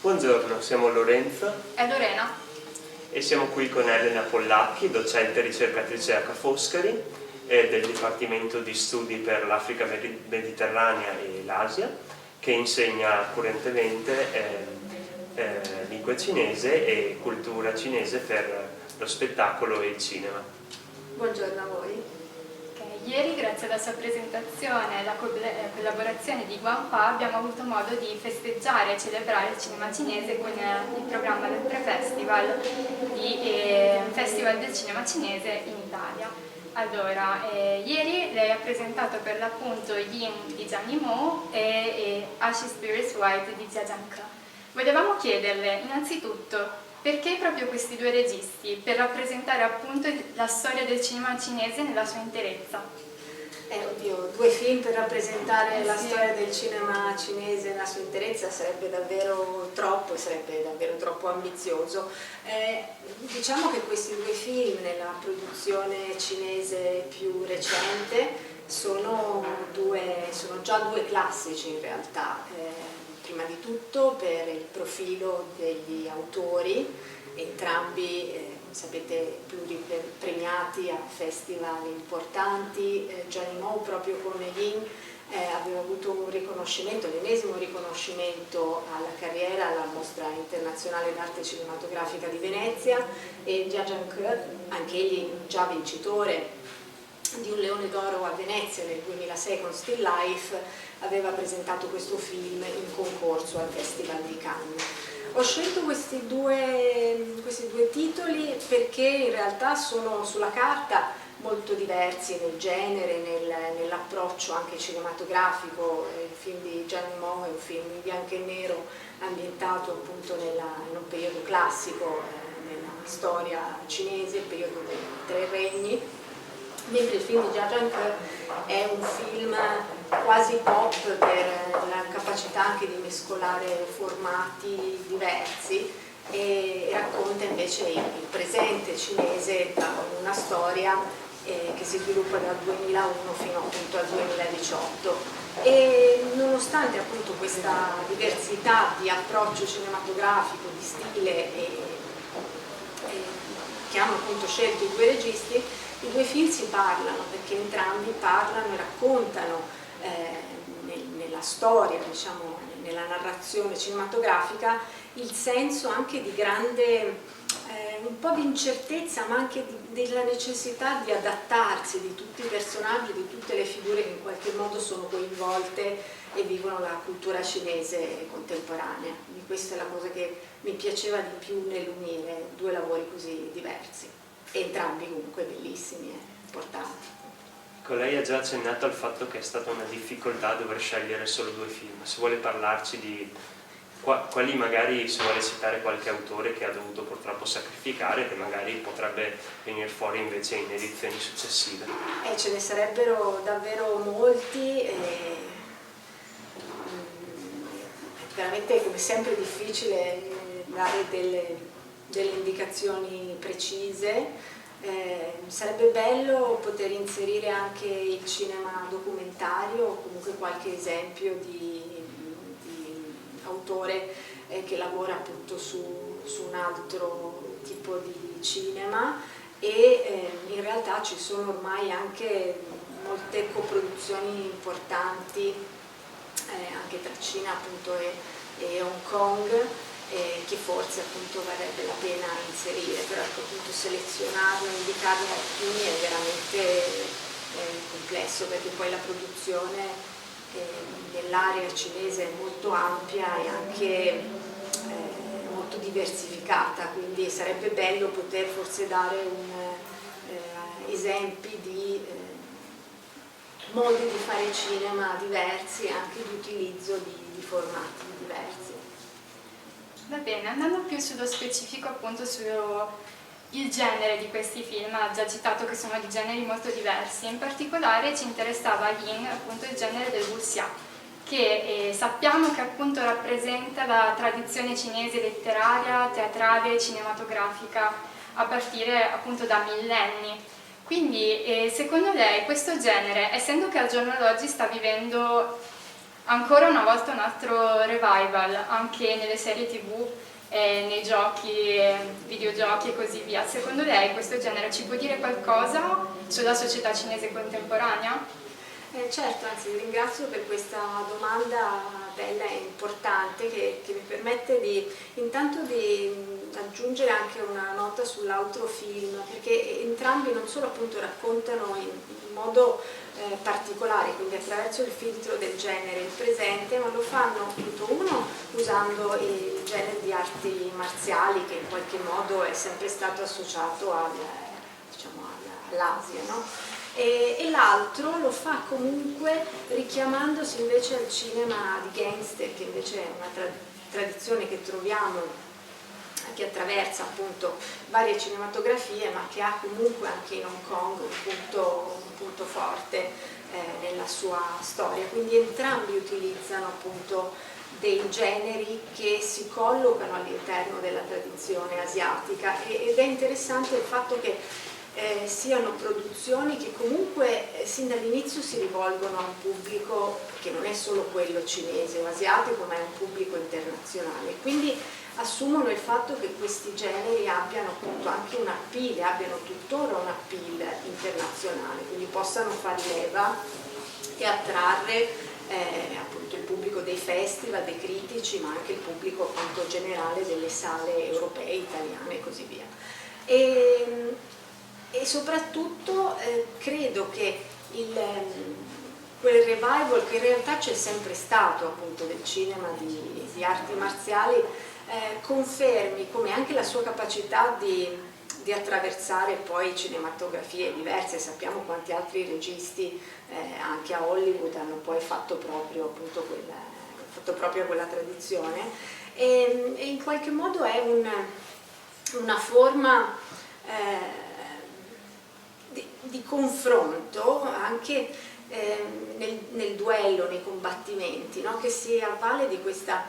Buongiorno, siamo Lorenzo e Lorena e siamo qui con Elena Pollacchi, docente e ricercatrice a Ca' Foscari del Dipartimento di Studi per l'Africa Mediterranea e l'Asia, che insegna correntemente lingua cinese e cultura cinese per lo spettacolo e il cinema. Buongiorno a voi. Ieri, grazie alla sua presentazione e alla collaborazione di Guanhua, abbiamo avuto modo di festeggiare e celebrare il cinema cinese con il programma del Pre-Festival Festival del Cinema Cinese in Italia. Allora, ieri lei ha presentato per l'appunto Yin di Zhang Yimou e Ashes Spirits White di Jia Zhangke. Volevamo chiederle innanzitutto perché proprio questi due registi, per rappresentare appunto la storia del cinema cinese nella sua interezza? Oddio, due film per rappresentare la storia del cinema cinese nella sua interezza sarebbe davvero troppo, sarebbe davvero troppo ambizioso. Diciamo che questi due film nella produzione cinese più recente sono già due classici in realtà. Prima di tutto per il profilo degli autori, entrambi sapete pluripremiati a festival importanti. Zhang Yimou proprio come Yin aveva avuto un riconoscimento, l'ennesimo riconoscimento alla carriera alla Mostra Internazionale d'Arte Cinematografica di Venezia, e Jia Zhangke, anche egli già vincitore di un Leone d'Oro a Venezia nel 2006 con Still Life, aveva presentato questo film in concorso al Festival di Cannes. Ho scelto questi due titoli perché in realtà sono sulla carta molto diversi nel genere, nell'approccio anche cinematografico. Il film di Zhang Yimou è un film in bianco e nero ambientato appunto in un periodo classico nella storia cinese, il periodo dei Tre Regni, mentre il film di Jia Zhangke è un film quasi pop per la capacità anche di mescolare formati diversi e racconta invece il presente cinese con una storia che si sviluppa dal 2001 fino appunto al 2018. E nonostante appunto questa diversità di approccio cinematografico, di stile che hanno appunto scelto i due registi, i due film si parlano perché entrambi parlano e raccontano nella storia, diciamo, nella narrazione cinematografica, il senso anche di grande, un po' di incertezza, ma anche della necessità di adattarsi di tutti i personaggi, di tutte le figure che in qualche modo sono coinvolte e vivono la cultura cinese contemporanea. Quindi questa è la cosa che mi piaceva di più nell'unire due lavori così diversi, entrambi comunque bellissimi e importanti. Lei ha già accennato al fatto che è stata una difficoltà dover scegliere solo due film. Se vuole parlarci di quali, magari se vuole citare qualche autore che ha dovuto purtroppo sacrificare, che magari potrebbe venire fuori invece in edizioni successive. Ce ne sarebbero davvero molti. Veramente come sempre è difficile dare delle indicazioni precise. Sarebbe bello poter inserire anche il cinema documentario o comunque qualche esempio di autore che lavora appunto su un altro tipo di cinema, e in realtà ci sono ormai anche molte coproduzioni importanti anche tra Cina appunto e Hong Kong, che forse appunto varrebbe la pena inserire, però appunto selezionarne, indicarne alcuni è veramente complesso, perché poi la produzione nell'area cinese è molto ampia e anche molto diversificata, quindi sarebbe bello poter forse dare esempi di modi di fare cinema diversi e anche di utilizzo di formati diversi. Va bene, andando più sullo specifico appunto sul genere di questi film, ha già citato che sono di generi molto diversi, in particolare ci interessava Yin appunto il genere del wuxia, che sappiamo che appunto rappresenta la tradizione cinese letteraria, teatrale e cinematografica a partire appunto da millenni. Quindi secondo lei questo genere, essendo che al giorno d'oggi sta vivendo Ancora una volta un altro revival, anche nelle serie TV, nei giochi, videogiochi e così via. Secondo lei questo genere ci può dire qualcosa sulla società cinese contemporanea? Certo, anzi ringrazio per questa domanda bella e importante che mi permette intanto di aggiungere anche una nota sull'altro film, perché entrambi non solo appunto raccontano in modo particolare, quindi attraverso il filtro del genere, il presente, ma lo fanno appunto uno usando il genere di arti marziali che in qualche modo è sempre stato associato all'Asia, no? E l'altro lo fa comunque richiamandosi invece al cinema di gangster, che invece è una tradizione che troviamo, che attraversa appunto varie cinematografie, ma che ha comunque anche in Hong Kong un punto forte nella sua storia. Quindi entrambi utilizzano appunto dei generi che si collocano all'interno della tradizione asiatica, ed è interessante il fatto che siano produzioni che comunque sin dall'inizio si rivolgono a un pubblico che non è solo quello cinese o asiatico, ma è un pubblico internazionale. Quindi assumono il fatto che questi generi abbiano appunto anche un appeal, abbiano tuttora un appeal internazionale, quindi possano far leva e attrarre appunto il pubblico dei festival, dei critici, ma anche il pubblico appunto generale delle sale europee, italiane e così via. E soprattutto credo che quel revival che in realtà c'è sempre stato appunto del cinema di arti marziali confermi come anche la sua capacità di attraversare poi cinematografie diverse. Sappiamo quanti altri registi anche a Hollywood hanno poi fatto proprio appunto quella tradizione, e in qualche modo è una forma di confronto anche nel duello, nei combattimenti, no? Che si avvale di questa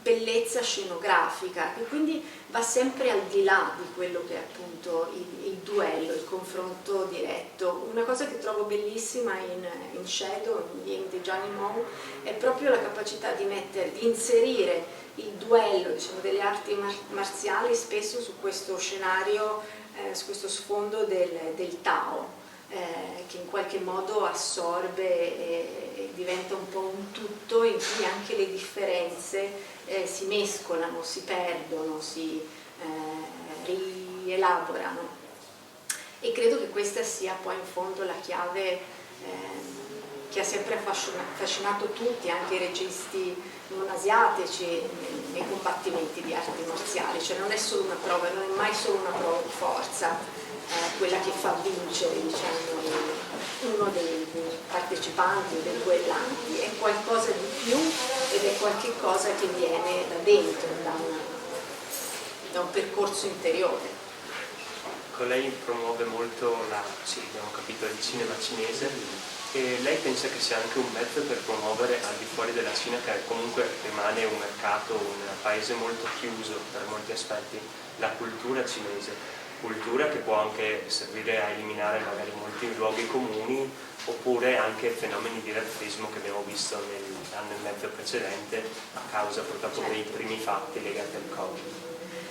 bellezza scenografica, e quindi va sempre al di là di quello che è appunto il duello, il confronto diretto. Una cosa che trovo bellissima in Shadow, in Ying di Johnny Mou, è proprio la capacità di inserire il duello, diciamo, delle arti marziali spesso su questo scenario, su questo sfondo del Tao, che in qualche modo assorbe e diventa un po' un tutto in cui anche le differenze si mescolano, si perdono, si rielaborano. E credo che questa sia poi in fondo la chiave che ha sempre affascinato tutti, anche i registi non asiatici, nei combattimenti di arti marziali. Cioè non è solo una prova, non è mai solo una prova di forza quella che fa vincere, diciamo, uno dei partecipanti o dei duellanti, è qualcosa di più, ed è qualche cosa che viene da dentro, da un percorso interiore. Lei promuove molto abbiamo capito, il cinema cinese, e lei pensa che sia anche un mezzo per promuovere al di fuori della Cina, che comunque rimane un mercato, un paese molto chiuso per molti aspetti, la cultura cinese, cultura che può anche servire a eliminare magari molti luoghi comuni, oppure anche fenomeni di razzismo che abbiamo visto nell'anno e mezzo precedente a causa purtroppo dei primi fatti legati al Covid.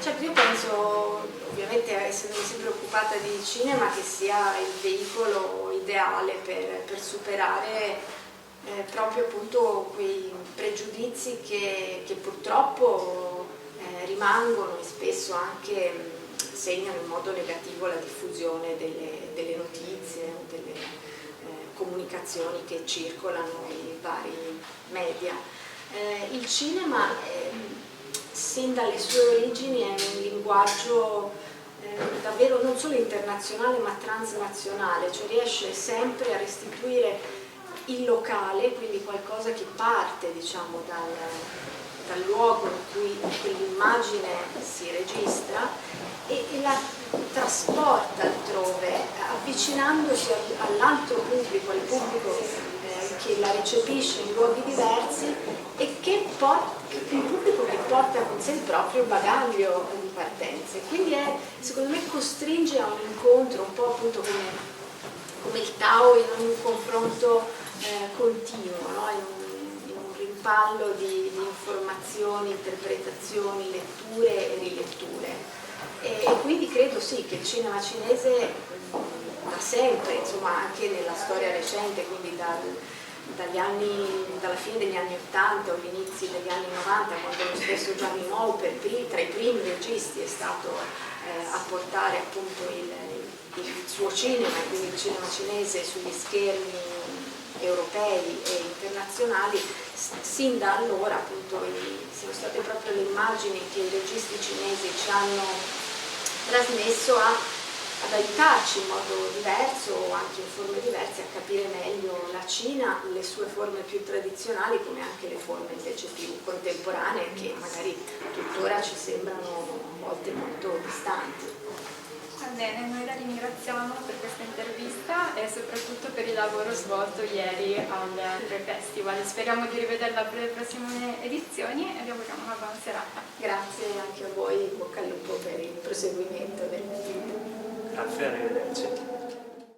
Certo, io penso, ovviamente essendomi sempre occupata di cinema, che sia il veicolo ideale per superare proprio appunto quei pregiudizi che purtroppo rimangono e spesso anche segnano in modo negativo la diffusione delle notizie, delle comunicazioni che circolano nei vari media. Il cinema sin dalle sue origini è un linguaggio davvero non solo internazionale ma transnazionale, cioè riesce sempre a restituire il locale, quindi qualcosa che parte, diciamo, dal luogo in cui quell'immagine si registra e la trasporta altrove, avvicinandosi all'altro pubblico, al pubblico che la recepisce in luoghi diversi, e un pubblico che porta con sé il proprio bagaglio di partenza. Quindi secondo me costringe a un incontro, un po' appunto come il Tao in un confronto continuo, no? in un rimpallo di informazioni, interpretazioni, letture e riletture. E quindi credo sì che il cinema cinese da sempre, insomma anche nella storia recente, quindi dalla fine degli anni 80 o gli inizi degli anni 90, quando lo stesso Zhang Yimou tra i primi registi è stato a portare appunto il suo cinema, e quindi il cinema cinese sugli schermi europei e internazionali. Sin da allora appunto sono state proprio le immagini che i registi cinesi ci hanno trasmesso ad aiutarci in modo diverso o anche in forme diverse a capire meglio la Cina, le sue forme più tradizionali come anche le forme invece più contemporanee che magari tuttora ci sembrano a volte molto distanti. Va bene, noi la ringraziamo per questa intervista e soprattutto per il lavoro svolto ieri al Pre-Festival. Speriamo di rivederla per le prossime edizioni e vi auguriamo una buona serata. Grazie anche a voi, in bocca al lupo per il proseguimento del film. Grazie, arrivederci.